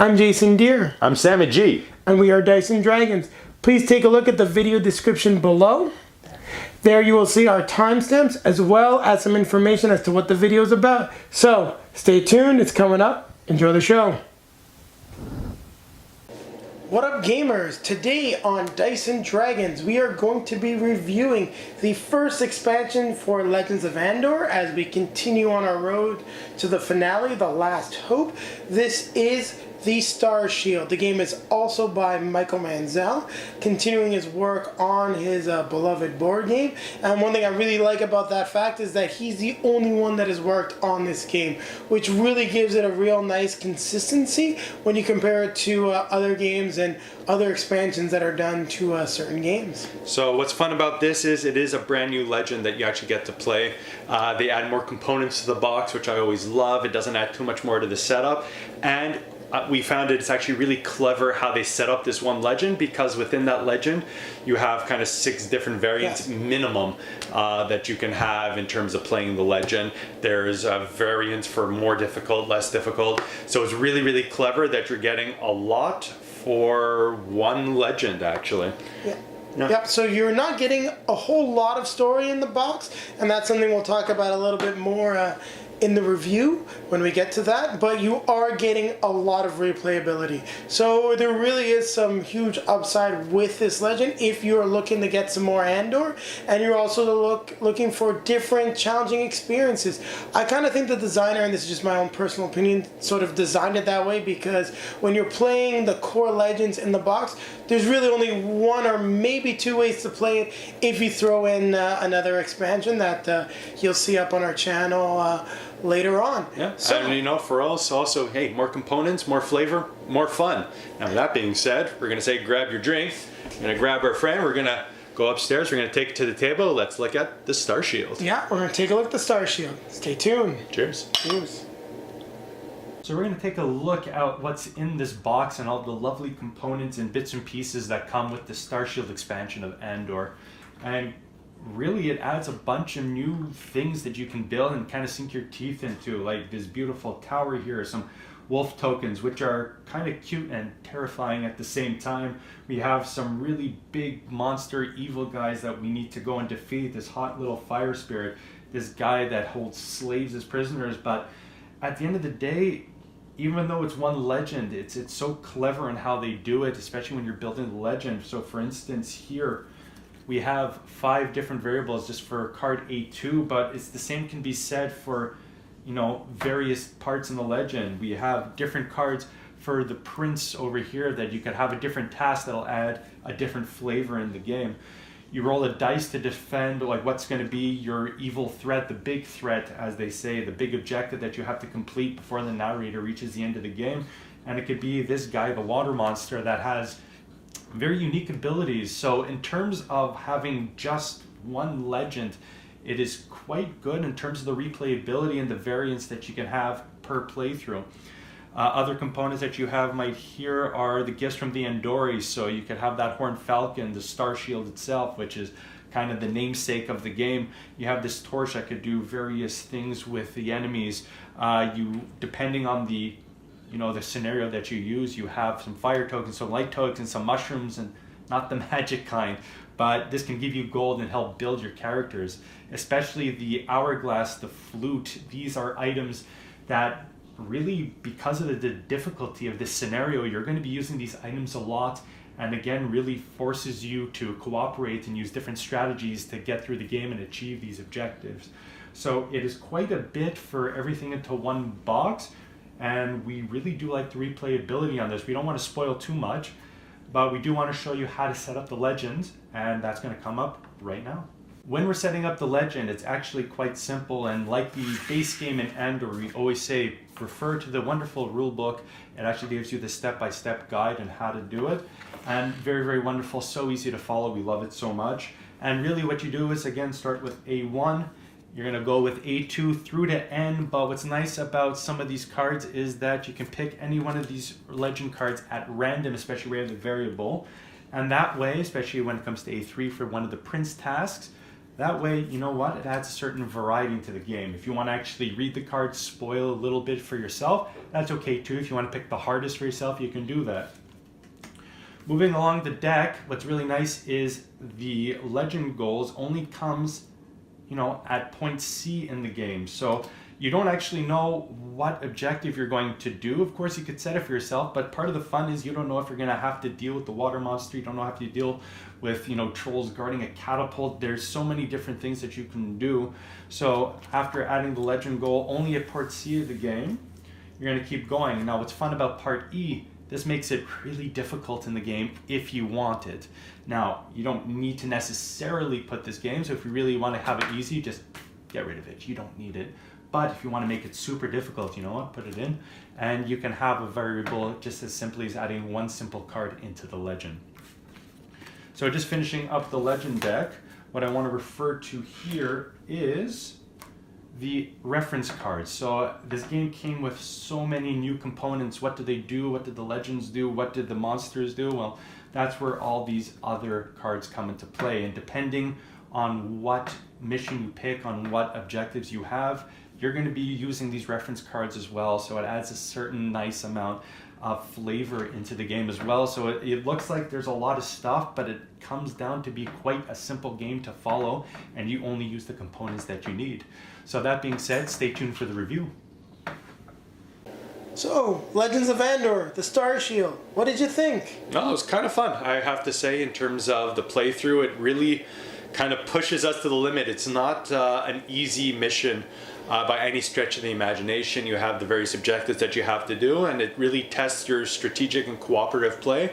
I'm Jason Deere. I'm Sammy G. And we are Dice and Dragons. Please take a look at the video description below. There you will see our timestamps as well as some information as to what the video is about. So, stay tuned, it's coming up. Enjoy the show. What up, gamers? Today on Dice and Dragons, we are going to be reviewing the first expansion for Legends of Andor as we continue on our road to the finale, The Last Hope. This is the Star Shield. The game is also by Michael Manzel, continuing his work on his beloved board game. And one thing I really like about that fact is that he's the only one that has worked on this game, which really gives it a real nice consistency when you compare it to other games and other expansions that are done to certain games. So what's fun about this is it is a brand new Legend that you actually get to play. They add more components to the box, which I always love. It doesn't add too much more to the setup. And we found it's actually really clever how they set up this one Legend, because within that Legend you have kind of 6 different variants minimum that you can have in terms of playing the Legend. There's variants for more difficult, less difficult. So it's really, really clever that you're getting a lot for one Legend actually. Yeah. Yep, so you're not getting a whole lot of story in the box, and that's something we'll talk about a little bit more in the review when we get to that, but you are getting a lot of replayability. So there really is some huge upside with this Legend if you're looking to get some more Andor, and you're also looking for different challenging experiences. I kind of think the designer, and this is just my own personal opinion, sort of designed it that way, because when you're playing the core Legends in the box, there's really only 1 or maybe 2 ways to play it if you throw in another expansion that you'll see up on our channel later on. Yeah, so, and you know, for us also, hey, more components, more flavor, more fun. Now that being said, we're gonna say grab your drink, we're gonna grab our friend, we're gonna go upstairs, we're gonna take it to the table, let's look at the Star Shield. Yeah, we're gonna take a look at the Star Shield. Stay tuned. Cheers. Cheers. So we're going to take a look at what's in this box and all the lovely components and bits and pieces that come with the Star Shield expansion of Andor. And really it adds a bunch of new things that you can build and kind of sink your teeth into, like this beautiful tower here, some wolf tokens, which are kind of cute and terrifying at the same time. We have some really big monster evil guys that we need to go and defeat, this hot little fire spirit, this guy that holds slaves as prisoners. But at the end of the day, even though it's one Legend, it's so clever in how they do it, especially when you're building the Legend. So for instance, here we have 5 different variables just for card A2, but it's the same can be said for, you know, various parts in the Legend. We have different cards for the prince over here that you could have a different task that'll add a different flavor in the game. You roll a dice to defend, like what's going to be your evil threat, the big threat, as they say, the big objective that you have to complete before the narrator reaches the end of the game. And it could be this guy, the water monster, that has very unique abilities. So in terms of having just one Legend, it is quite good in terms of the replayability and the variants that you can have per playthrough. Other components that you have might here are the gifts from the Andori. So you could have that Horned Falcon, the Star Shield itself, which is kind of the namesake of the game. You have this torch that could do various things with the enemies. Depending on the scenario that you use, you have some fire tokens, some light tokens, some mushrooms, and not the magic kind. But this can give you gold and help build your characters. Especially the hourglass, the flute. These are items that really, because of the difficulty of this scenario, you're going to be using these items a lot, and again really forces you to cooperate and use different strategies to get through the game and achieve these objectives. So it is quite a bit for everything into one box, and we really do like the replayability on this. We don't want to spoil too much, but we do want to show you how to set up the Legends, and that's going to come up right now. When we're setting up the Legend, it's actually quite simple, and like the base game in Andor, we always say refer to the wonderful rule book. It actually gives you the step-by-step guide on how to do it, and very, very wonderful, so easy to follow. We love it so much. And really what you do is, again, start with A1. You're going to go with A2 through to N, but what's nice about some of these cards is that you can pick any one of these Legend cards at random, especially where you have the variable. And that way, especially when it comes to A3 for one of the prince tasks, That way, you know what? It adds a certain variety to the game. If you want to actually read the cards, spoil a little bit for yourself, that's okay too. If you want to pick the hardest for yourself, you can do that. Moving along the deck, what's really nice is the legend goals only comes, at point C in the game. So you don't actually know what objective you're going to do. Of course, you could set it for yourself, but part of the fun is you don't know if you're going to have to deal with the water monster. You don't know if you have to deal with, trolls guarding a catapult. There's so many different things that you can do. So after adding the legend goal only at part C of the game, you're going to keep going. Now, what's fun about part E, this makes it really difficult in the game if you want it. Now, you don't need to necessarily put this game, so if you really want to have it easy, just get rid of it. You don't need it. But if you want to make it super difficult, you know what, put it in. And you can have a variable just as simply as adding one simple card into the legend. So just finishing up the legend deck, what I want to refer to here is the reference cards. So this game came with so many new components. What did they do? What did the legends do? What did the monsters do? Well, that's where all these other cards come into play. And depending on what mission you pick, on what objectives you have, you're going to be using these reference cards as well. So it adds a certain nice amount of flavor into the game as well. So it looks like there's a lot of stuff, but it comes down to be quite a simple game to follow, and you only use the components that you need. So that being said, stay tuned for the review. So, Legends of Andor, the Star Shield, what did you think? No, it was kind of fun, I have to say. In terms of the playthrough, it really kind of pushes us to the limit. It's not an easy mission by any stretch of the imagination. You have the various objectives that you have to do, and it really tests your strategic and cooperative play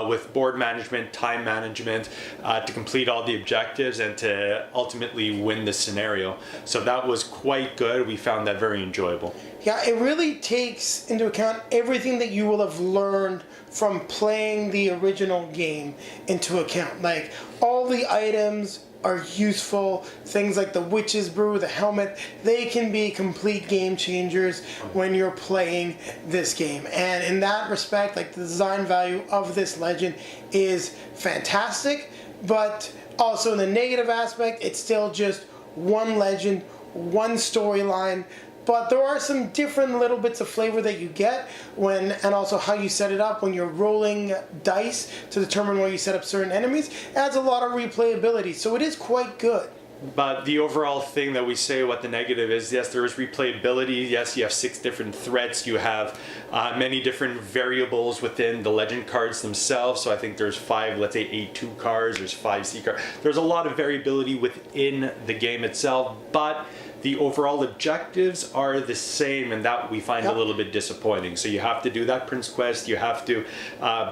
with board management, time management, to complete all the objectives and to ultimately win the scenario. So that was quite good. We found that very enjoyable. Yeah, it really takes into account everything that you will have learned from playing the original game into account. Like, all the items are useful. Things like the witch's brew, the helmet, they can be complete game changers when you're playing this game. And in that respect, like, the design value of this legend is fantastic, but also in the negative aspect, it's still just one legend, one storyline. But there are some different little bits of flavor that you get when, and also how you set it up when you're rolling dice to determine where you set up certain enemies. It adds a lot of replayability, so it is quite good. But the overall thing that we say what the negative is, yes, there is replayability. Yes, you have 6 different threats. You have many different variables within the legend cards themselves. So I think there's 5, let's say A2 cards, there's 5 C cards. There's a lot of variability within the game itself, but the overall objectives are the same, and that we find a little bit disappointing. So you have to do that Prince Quest, you have to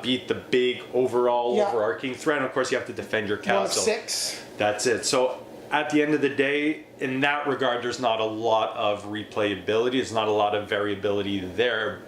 beat the big overarching threat, and of course you have to defend your castle. 6. That's it. So at the end of the day, in that regard, there's not a lot of replayability, there's not a lot of variability there.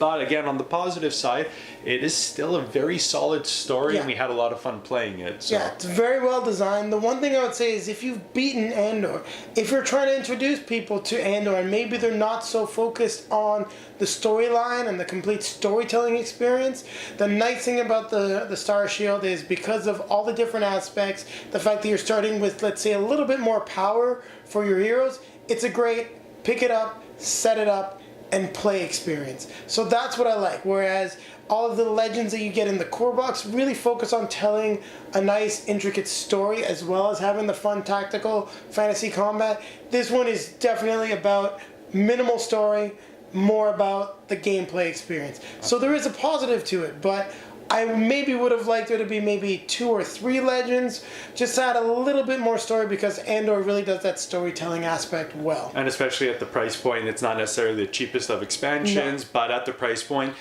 But again, on the positive side, it is still a very solid story, and we had a lot of fun playing it. So. Yeah, it's very well designed. The one thing I would say is if you've beaten Andor, if you're trying to introduce people to Andor and maybe they're not so focused on the storyline and the complete storytelling experience, the nice thing about the Star Shield is because of all the different aspects, the fact that you're starting with, let's say, a little bit more power for your heroes, it's a great pick it up, set it up, and play experience. So that's what I like. Whereas all of the legends that you get in the core box really focus on telling a nice, intricate story as well as having the fun tactical fantasy combat. This one is definitely about minimal story, more about the gameplay experience. So there is a positive to it, but I maybe would have liked there to be maybe 2 or 3 legends, just to add a little bit more story, because Andor really does that storytelling aspect well. And especially at the price point, it's not necessarily the cheapest of expansions, but at the price point,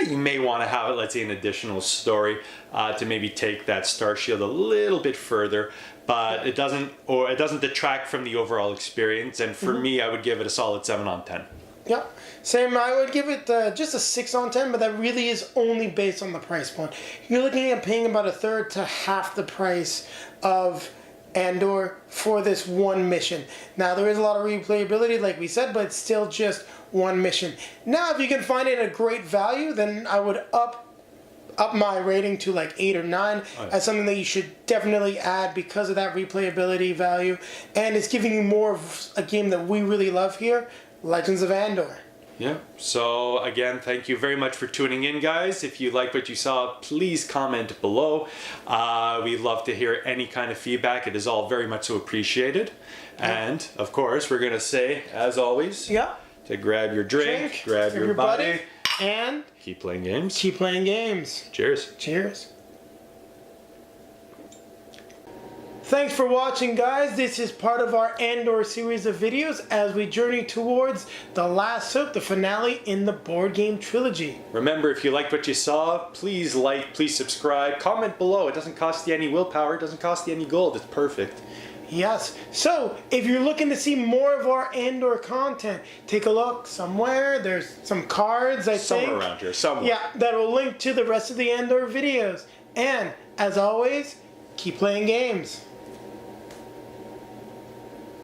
you may want to have, let's say, an additional story to maybe take that Star Shield a little bit further. But it doesn't detract from the overall experience. And for me, I would give it a solid 7 on 10. Yeah, same. I would give it just a 6 on 10, but that really is only based on the price point. You're looking at paying about a third to half the price of Andor for this one mission. Now, there is a lot of replayability, like we said, but it's still just one mission. Now, if you can find it at a great value, then I would up up my rating to like 8 or 9 as something that you should definitely add because of that replayability value, and it's giving you more of a game that we really love here, Legends of Andor. Yeah. So again, thank you very much for tuning in, guys. If you like what you saw, please comment below. We love to hear any kind of feedback. It is all very much so appreciated. And of course, we're gonna say, as always, to grab your drink, grab your buddy, and keep playing games. keep playing games. Cheers. Cheers. Thanks for watching, guys. This is part of our Andor series of videos as we journey towards the last soap, the finale in the board game trilogy. Remember, if you liked what you saw, please like, please subscribe, comment below. It doesn't cost you any willpower, it doesn't cost you any gold. It's perfect. Yes. So, if you're looking to see more of our Andor content, take a look somewhere. There's some cards, I think. Somewhere around here, somewhere. Yeah, that will link to the rest of the Andor videos. And, as always, keep playing games.